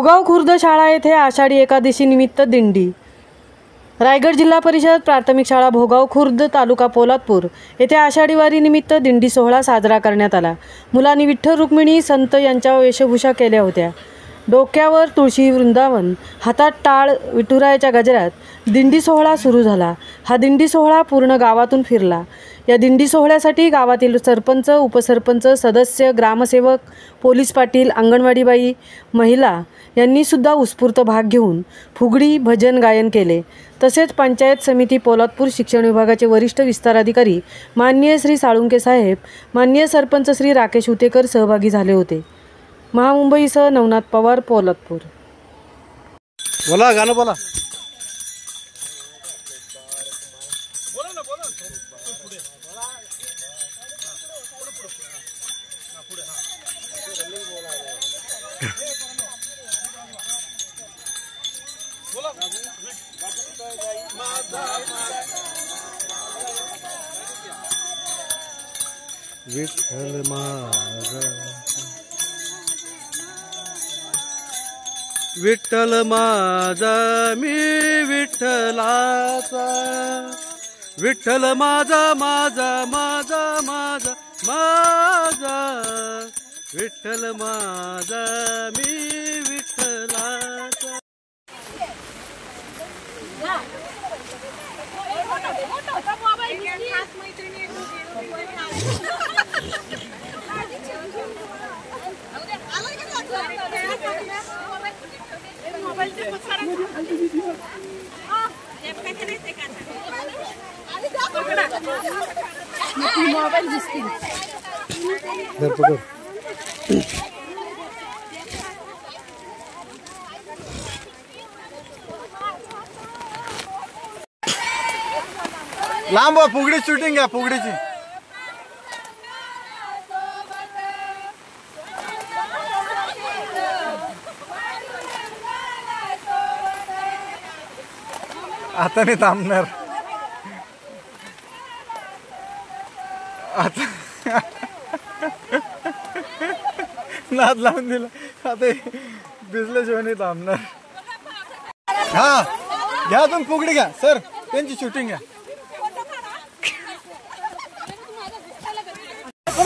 भोगाव खुर्द शाळा येथे आषाढी एकादशी निमित्त दिंडी। रायगड जिल्हा परिषद प्राथमिक शाळा भोगाव खुर्द तालुका पोलादपूर येथे आषाढी वारी निमित्त दिंडी सोहळा साजरा करण्यात आला। मुलांनी विठ्ठल रुक्मिणी संत यांच्या वेशभूषा केल्या होत्या। डोक्यावर तुळशी वृंदावन, हातात टाळ, विठुरायाच्या गजरात दिंडी सोहळा सुरू झाला। हा दिंडी सोहळा पूर्ण गावातून फिरला। या दिंडी सोहळ्यासाठी गावातील सरपंच, उपसरपंच, सदस्य, ग्रामसेवक, पोलीस पाटील, अंगणवाडीबाई, महिला यांनी सुद्धा उत्स्फूर्त भाग घेऊन फुगडी, भजन गायन केले। तसेच पंचायत समिती पोलादपूर शिक्षण विभागाचे वरिष्ठ विस्तार अधिकारी माननीय श्री साळुंके साहेब, माननीय सरपंच श्री राकेश उतेकर सहभागी झाले होते। महामुंबईसह नवनाथ पवार, पोलादपूर। बोला गाणं बोला। विठ्ठल माझा, विठ्ठल माझा मी विठ्ठलाचा, विठ्ठल माझा माझा माझा माझा माझा, विठ्ठल माझा मी विठ्ठलाचा। लांब फुगडी शूटिंग आहे फुगडीची। आता नाही थांबणार आता नाद लावून दिला आता भिजल्याशिवाय नाही थांबणार। हा घ्या तुम्ही फुगडी घ्या सर, त्यांची शूटिंग आहे।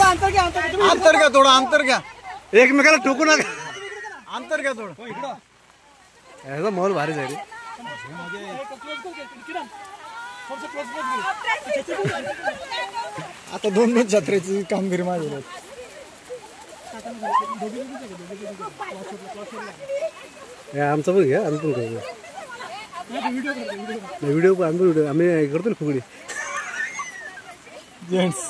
अंतर घ्या थोडं, अंतर घ्या, एकमेकाला ठोकू नका, अंतर घ्या थोडं। याचा माहोल भारी झाली। आता दोन दोन जत्रेची कामगिरी माझी। आमचं पण घ्या, आम्ही पण करू व्हिडिओ, आम्ही करतो ना फुगडी। जेंट्स